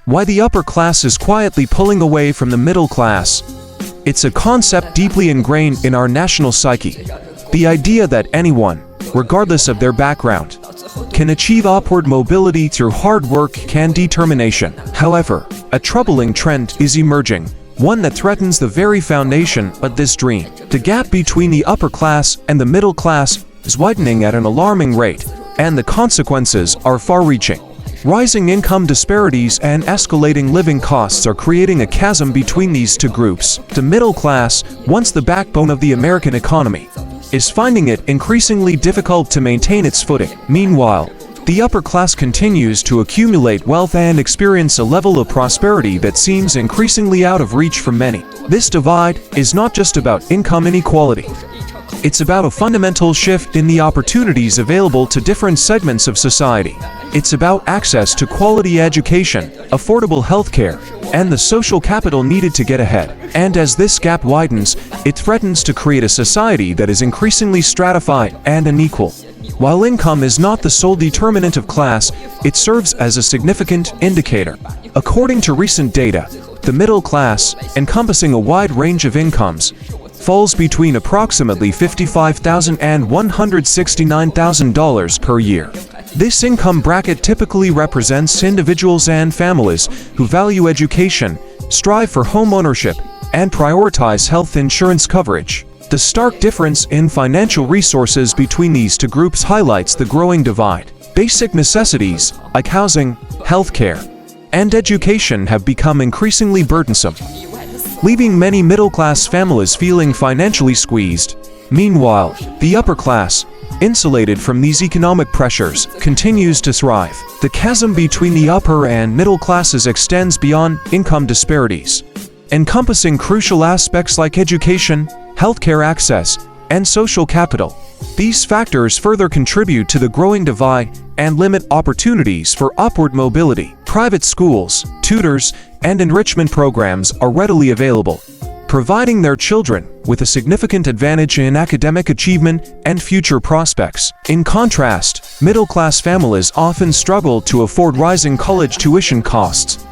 Why the upper class is quietly pulling away from the middle class. It's a concept deeply ingrained in our national psyche. The idea that anyone, regardless of their background, can achieve upward mobility through hard work and determination. However, a troubling trend is emerging, one that threatens the very foundation of this dream. The gap between the upper class and the middle class is widening at an alarming rate, and the consequences are far-reaching. Rising income disparities and escalating living costs are creating a chasm between these two groups. The middle class, once the backbone of the American economy, is finding it increasingly difficult to maintain its footing. Meanwhile, the upper class continues to accumulate wealth and experience a level of prosperity that seems increasingly out of reach for many. This divide is not just about income inequality. It's about a fundamental shift in the opportunities available to different segments of society. It's about access to quality education, affordable healthcare, and the social capital needed to get ahead. And as this gap widens, it threatens to create a society that is increasingly stratified and unequal. While income is not the sole determinant of class, it serves as a significant indicator. According to recent data, the middle class, encompassing a wide range of incomes, falls between approximately $55,000 and $169,000 per year. This income bracket typically represents individuals and families who value education, strive for home ownership, and prioritize health insurance coverage. The stark difference in financial resources between these two groups highlights the growing divide. Basic necessities, like housing, healthcare, and education have become increasingly burdensome, leaving many middle-class families feeling financially squeezed. Meanwhile, the upper class, insulated from these economic pressures, continues to thrive. The chasm between the upper and middle classes extends beyond income disparities, encompassing crucial aspects like education, healthcare access, and social capital. These factors further contribute to the growing divide and limit opportunities for upward mobility. Private schools, tutors, and enrichment programs are readily available, providing their children with a significant advantage in academic achievement and future prospects. In contrast, middle-class families often struggle to afford rising college tuition costs,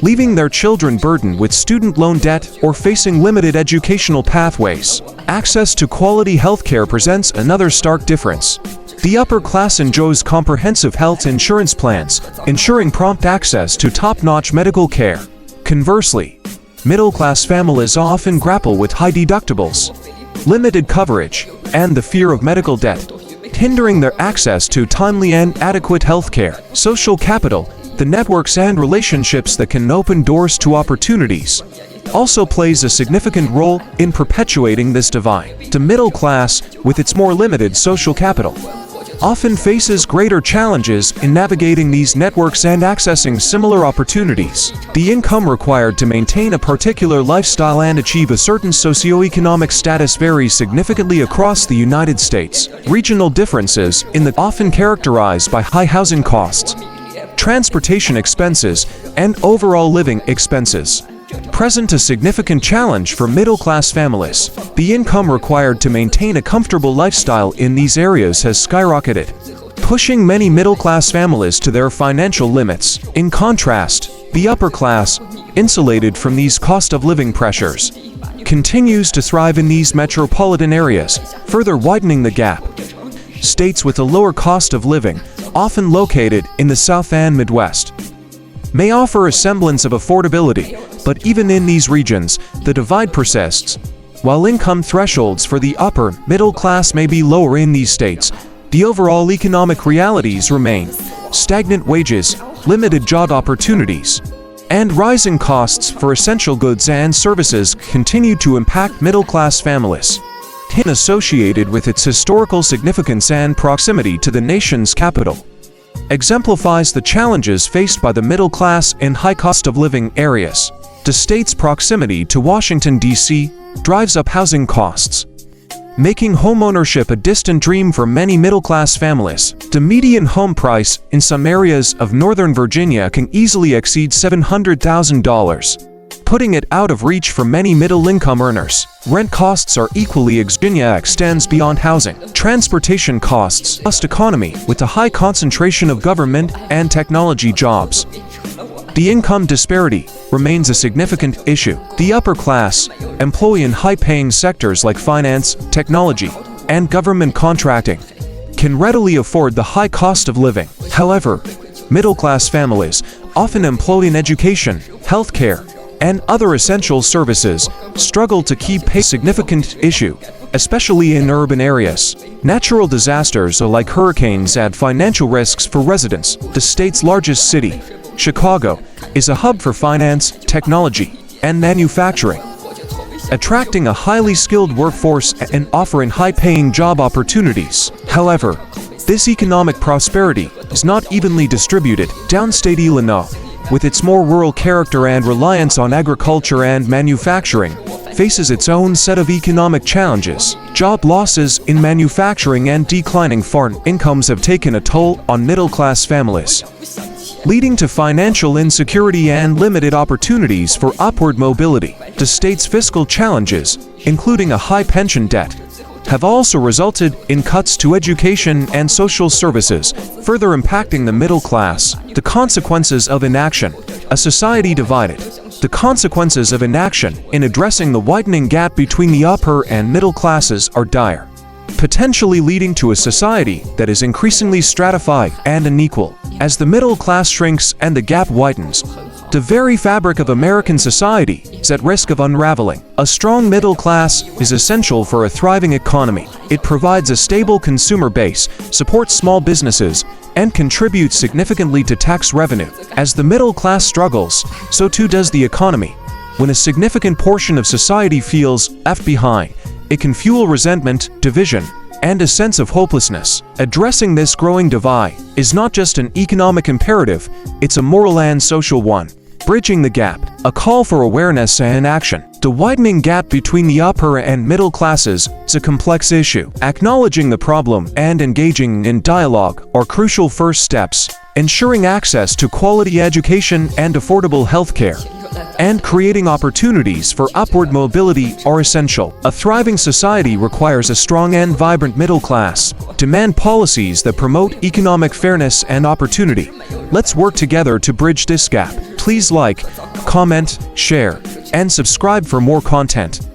leaving their children burdened with student loan debt or facing limited educational pathways. Access to quality healthcare presents another stark difference. The upper class enjoys comprehensive health insurance plans, ensuring prompt access to top-notch medical care. Conversely, middle-class families often grapple with high deductibles, limited coverage, and the fear of medical debt, hindering their access to timely and adequate healthcare. Social capital, the networks and relationships that can open doors to opportunities, also plays a significant role in perpetuating this divide. The middle class, with its more limited social capital, often faces greater challenges in navigating these networks and accessing similar opportunities. The income required to maintain a particular lifestyle and achieve a certain socioeconomic status varies significantly across the United States. Regional differences in the often characterized by high housing costs, transportation expenses, and overall living expenses present a significant challenge for middle-class families. The income required to maintain a comfortable lifestyle in these areas has skyrocketed, pushing many middle-class families to their financial limits. In contrast, the upper class, insulated from these cost-of-living pressures, continues to thrive in these metropolitan areas, further widening the gap. States with a lower cost of living, often located in the South and Midwest, may offer a semblance of affordability, but even in these regions, the divide persists. While income thresholds for the upper middle class may be lower in these states, the overall economic realities remain. Stagnant wages, limited job opportunities, and rising costs for essential goods and services continue to impact middle-class families. Associated with its historical significance and proximity to the nation's capital, exemplifies the challenges faced by the middle class in high cost of living areas. The state's proximity to Washington, D.C. drives up housing costs, making homeownership a distant dream for many middle-class families. The median home price in some areas of Northern Virginia can easily exceed $700,000, putting it out of reach for many middle-income earners. Rent costs are equally Virginia extends beyond housing. Transportation costs, economy with a high concentration of government and technology jobs. The income disparity remains a significant issue. The upper class employee in high-paying sectors like finance, technology, and government contracting can readily afford the high cost of living. However, middle-class families, often employed in education, healthcare, and other essential services, struggle to keep pace. Significant issue, especially in urban areas. Natural disasters like hurricanes add financial risks for residents. The state's largest city, Chicago, is a hub for finance, technology, and manufacturing, attracting a highly skilled workforce and offering high-paying job opportunities. However, this economic prosperity is not evenly distributed. Downstate Illinois, with its more rural character and reliance on agriculture and manufacturing, faces its own set of economic challenges. Job losses in manufacturing and declining foreign incomes have taken a toll on middle-class families, leading to financial insecurity and limited opportunities for upward mobility. The state's fiscal challenges, including a high pension debt, have also resulted in cuts to education and social services, further impacting the middle class. The consequences of inaction: a society divided. The consequences of inaction in addressing the widening gap between the upper and middle classes are dire, potentially leading to a society that is increasingly stratified and unequal. As the middle class shrinks and the gap widens, the very fabric of American society is at risk of unraveling. A strong middle class is essential for a thriving economy. It provides a stable consumer base, supports small businesses, and contributes significantly to tax revenue. As the middle class struggles, so too does the economy. When a significant portion of society feels left behind, it can fuel resentment, division, and a sense of hopelessness. Addressing this growing divide is not just an economic imperative, it's a moral and social one. Bridging the gap, a call for awareness and action. The widening gap between the upper and middle classes is a complex issue. Acknowledging the problem and engaging in dialogue are crucial first steps. Ensuring access to quality education and affordable healthcare, and creating opportunities for upward mobility are essential. A thriving society requires a strong and vibrant middle class. Demand policies that promote economic fairness and opportunity. Let's work together to bridge this gap. Please like, comment, share, and subscribe for more content.